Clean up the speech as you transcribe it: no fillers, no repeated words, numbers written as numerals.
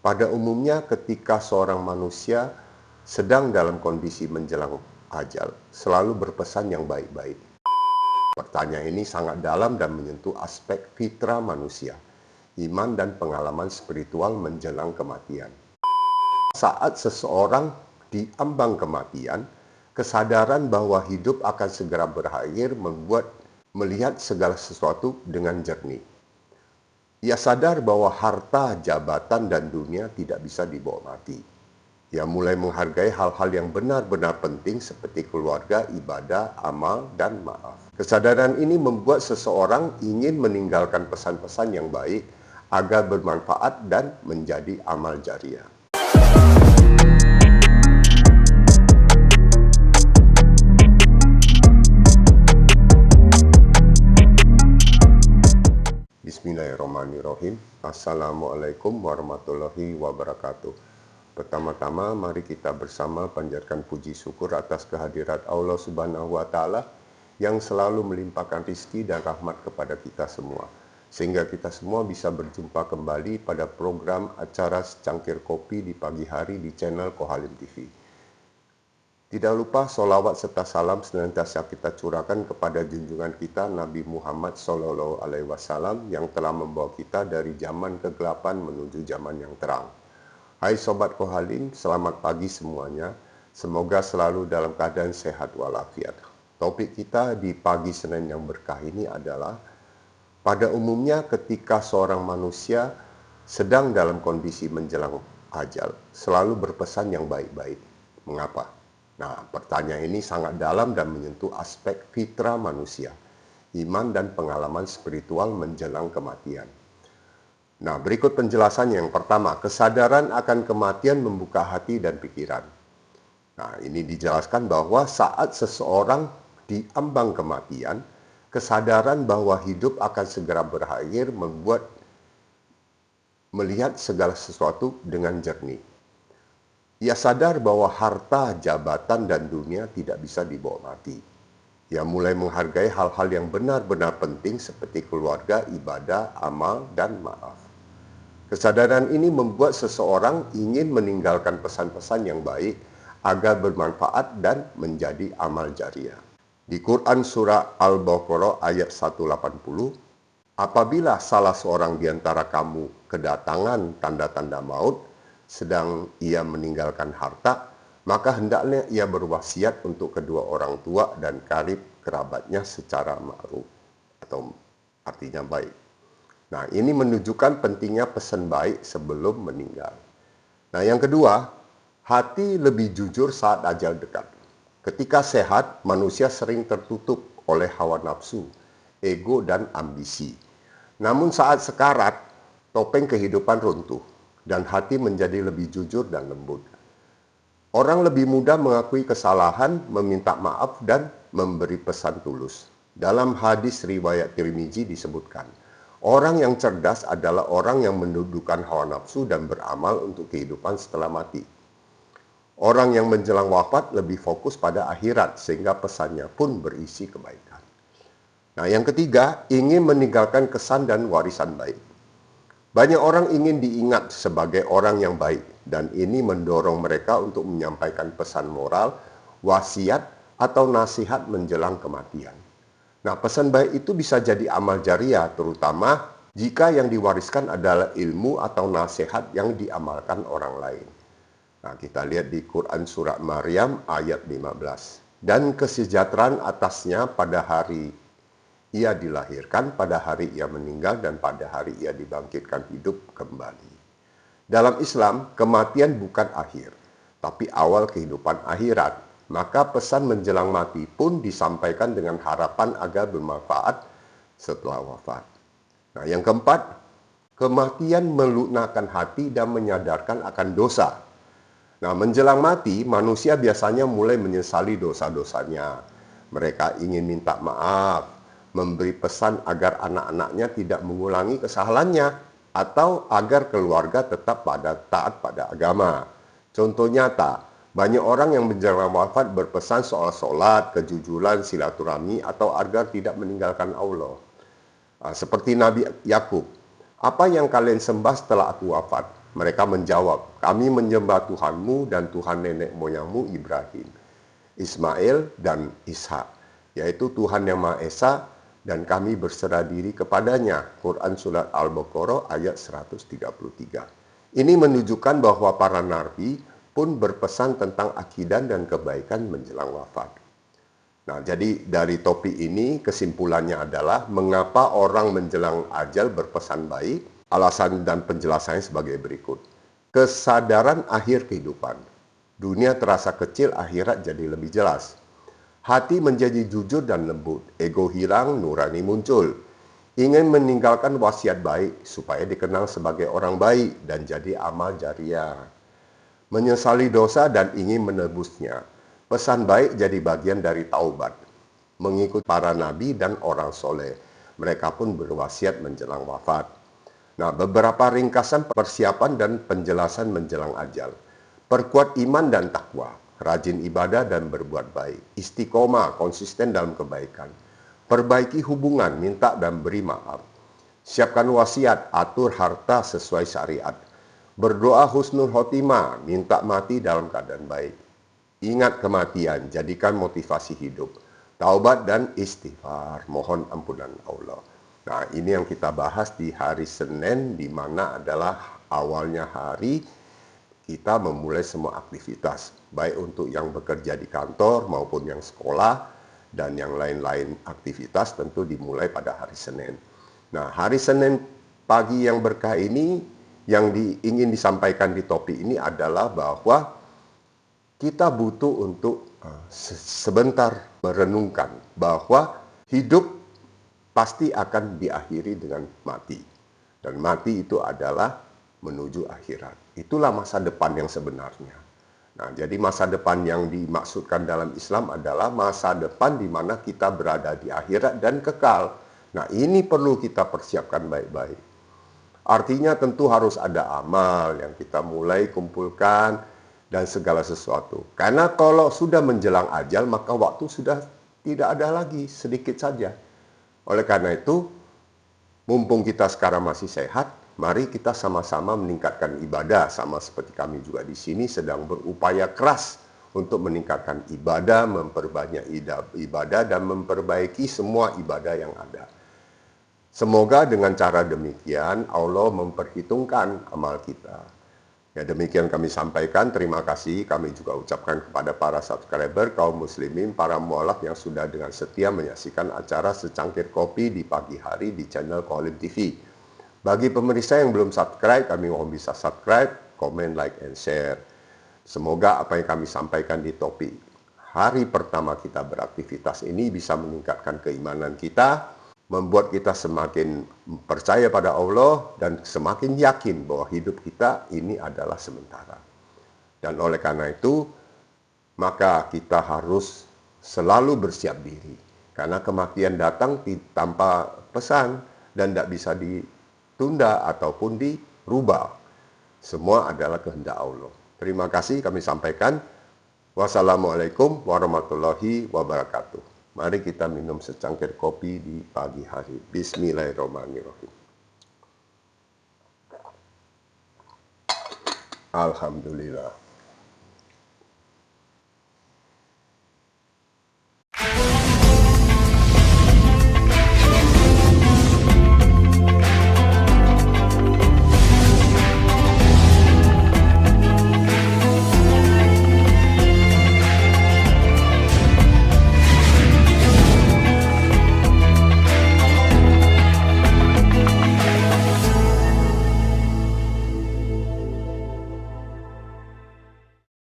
Pada umumnya ketika seorang manusia sedang dalam kondisi menjelang ajal, selalu berpesan yang baik-baik. Pertanyaan ini sangat dalam dan menyentuh aspek fitrah manusia, iman dan pengalaman spiritual menjelang kematian. Saat seseorang diambang kematian, kesadaran bahwa hidup akan segera berakhir membuat melihat segala sesuatu dengan jernih. Ia sadar bahwa harta, jabatan, dan dunia tidak bisa dibawa mati. Ia mulai menghargai hal-hal yang benar-benar penting seperti keluarga, ibadah, amal, dan maaf. Kesadaran ini membuat seseorang ingin meninggalkan pesan-pesan yang baik agar bermanfaat dan menjadi amal jariah. Bismillahirrahmanirrahim. Assalamualaikum warahmatullahi wabarakatuh. Pertama-tama mari kita bersama panjatkan puji syukur atas kehadirat Allah Subhanahu wa taala yang selalu melimpahkan rizki dan rahmat kepada kita semua, sehingga kita semua bisa berjumpa kembali pada program acara Secangkir Kopi di pagi hari di channel Kohalim TV. Tidak lupa sholawat serta salam senantiasa kita curahkan kepada junjungan kita Nabi Muhammad SAW yang telah membawa kita dari zaman kegelapan menuju zaman yang terang. Hai Sobat Kohalim, selamat pagi semuanya. Semoga selalu dalam keadaan sehat walafiat. Topik kita di pagi Senin yang berkah ini adalah pada umumnya ketika seorang manusia sedang dalam kondisi menjelang ajal, selalu berpesan yang baik-baik. Mengapa? Nah, pertanyaan ini sangat dalam dan menyentuh aspek fitrah manusia, iman dan pengalaman spiritual menjelang kematian. Nah, berikut penjelasannya. Yang pertama, kesadaran akan kematian membuka hati dan pikiran. Nah, ini dijelaskan bahwa saat seseorang diambang kematian, kesadaran bahwa hidup akan segera berakhir membuat melihat segala sesuatu dengan jernih. Ia sadar bahwa harta, jabatan, dan dunia tidak bisa dibawa mati. Ia mulai menghargai hal-hal yang benar-benar penting seperti keluarga, ibadah, amal, dan maaf. Kesadaran ini membuat seseorang ingin meninggalkan pesan-pesan yang baik agar bermanfaat dan menjadi amal jariah. Di Quran Surah Al-Baqarah ayat 180, apabila salah seorang di antara kamu kedatangan tanda-tanda maut, sedang ia meninggalkan harta, maka hendaknya ia berwasiat untuk kedua orang tua dan karib kerabatnya secara ma'ruf, atau artinya baik. Nah, ini menunjukkan pentingnya pesan baik sebelum meninggal. Nah, yang kedua, hati lebih jujur saat ajal dekat. Ketika sehat, manusia sering tertutup oleh hawa nafsu, ego, dan ambisi. Namun saat sekarat, topeng kehidupan runtuh dan hati menjadi lebih jujur dan lembut. Orang lebih mudah mengakui kesalahan, meminta maaf, dan memberi pesan tulus. Dalam hadis riwayat Tirmizi disebutkan, orang yang cerdas adalah orang yang mendudukan hawa nafsu dan beramal untuk kehidupan setelah mati. Orang yang menjelang wafat lebih fokus pada akhirat, sehingga pesannya pun berisi kebaikan. Nah, yang ketiga, ingin meninggalkan kesan dan warisan baik. Banyak orang ingin diingat sebagai orang yang baik, dan ini mendorong mereka untuk menyampaikan pesan moral, wasiat, atau nasihat menjelang kematian. Nah, pesan baik itu bisa jadi amal jariah, terutama jika yang diwariskan adalah ilmu atau nasihat yang diamalkan orang lain. Nah, kita lihat di Quran Surah Maryam ayat 15. Dan kesejahteraan atasnya pada hari ia dilahirkan, pada hari ia meninggal, dan pada hari ia dibangkitkan hidup kembali. Dalam Islam, kematian bukan akhir, tapi awal kehidupan akhirat. Maka pesan menjelang mati pun disampaikan dengan harapan agar bermanfaat setelah wafat. Nah, yang keempat, kematian melunakkan hati dan menyadarkan akan dosa. Nah, menjelang mati, manusia biasanya mulai menyesali dosa-dosanya. Mereka ingin minta maaf, memberi pesan agar anak-anaknya tidak mengulangi kesalahannya, atau agar keluarga tetap taat pada agama. Contoh nyata, banyak orang yang menjelang wafat berpesan soal sholat, kejujuran, silaturahmi, atau agar tidak meninggalkan Allah. Seperti Nabi Yakub, apa yang kalian sembah setelah aku wafat? Mereka menjawab, kami menyembah Tuhanmu dan Tuhan nenek moyangmu Ibrahim, Ismail dan Ishak, yaitu Tuhan yang Maha Esa, dan kami berserah diri kepadanya. Quran Surat Al-Baqarah ayat 133. Ini menunjukkan bahwa para nabi pun berpesan tentang akidah dan kebaikan menjelang wafat. Nah, jadi dari topik ini kesimpulannya adalah mengapa orang menjelang ajal berpesan baik. Alasan dan penjelasannya sebagai berikut. Kesadaran akhir kehidupan. Dunia terasa kecil, akhirat jadi lebih jelas. Hati menjadi jujur dan lembut. Ego hilang, nurani muncul. Ingin meninggalkan wasiat baik supaya dikenal sebagai orang baik dan jadi amal jariah. Menyesali dosa dan ingin menebusnya. Pesan baik jadi bagian dari taubat. Mengikut para nabi dan orang soleh. Mereka pun berwasiat menjelang wafat. Nah, beberapa ringkasan persiapan dan penjelasan menjelang ajal. Perkuat iman dan takwa, rajin ibadah dan berbuat baik, istiqomah, konsisten dalam kebaikan. Perbaiki hubungan, minta dan beri maaf. Siapkan wasiat, atur harta sesuai syariat. Berdoa husnul khotimah, minta mati dalam keadaan baik. Ingat kematian, jadikan motivasi hidup. Taubat dan istighfar, mohon ampunan Allah. Nah, ini yang kita bahas di hari Senin, di mana adalah awalnya hari kita memulai semua aktivitas, baik untuk yang bekerja di kantor maupun yang sekolah dan yang lain-lain aktivitas tentu dimulai pada hari Senin. Nah, hari Senin pagi yang berkah ini yang ingin disampaikan di topik ini adalah bahwa kita butuh untuk sebentar merenungkan bahwa hidup pasti akan diakhiri dengan mati. Dan mati itu adalah menuju akhirat. Itulah masa depan yang sebenarnya. Nah, jadi masa depan yang dimaksudkan dalam Islam adalah masa depan di mana kita berada di akhirat dan kekal. Nah, ini perlu kita persiapkan baik-baik. Artinya tentu harus ada amal yang kita mulai kumpulkan dan segala sesuatu. Karena kalau sudah menjelang ajal, maka waktu sudah tidak ada lagi, sedikit saja. Oleh karena itu, mumpung kita sekarang masih sehat, mari kita sama-sama meningkatkan ibadah. Sama seperti kami juga di sini sedang berupaya keras untuk meningkatkan ibadah, memperbanyak ibadah, dan memperbaiki semua ibadah yang ada. Semoga dengan cara demikian Allah memperhitungkan amal kita. Ya, demikian kami sampaikan. Terima kasih kami juga ucapkan kepada para subscriber, kaum muslimin, para mualaf yang sudah dengan setia menyaksikan acara Secangkir Kopi di pagi hari di channel Qalim TV. Bagi pemirsa yang belum subscribe, kami mohon bisa subscribe, komen, like, and share. Semoga apa yang kami sampaikan di topik hari pertama kita beraktivitas ini bisa meningkatkan keimanan kita, membuat kita semakin percaya pada Allah dan semakin yakin bahwa hidup kita ini adalah sementara. Dan oleh karena itu, maka kita harus selalu bersiap diri. Karena kematian datang tanpa pesan dan tidak bisa ditunda ataupun dirubah. Semua adalah kehendak Allah. Terima kasih kami sampaikan. Wassalamualaikum warahmatullahi wabarakatuh. Mari kita minum secangkir kopi di pagi hari. Bismillahirrahmanirrahim. Alhamdulillah.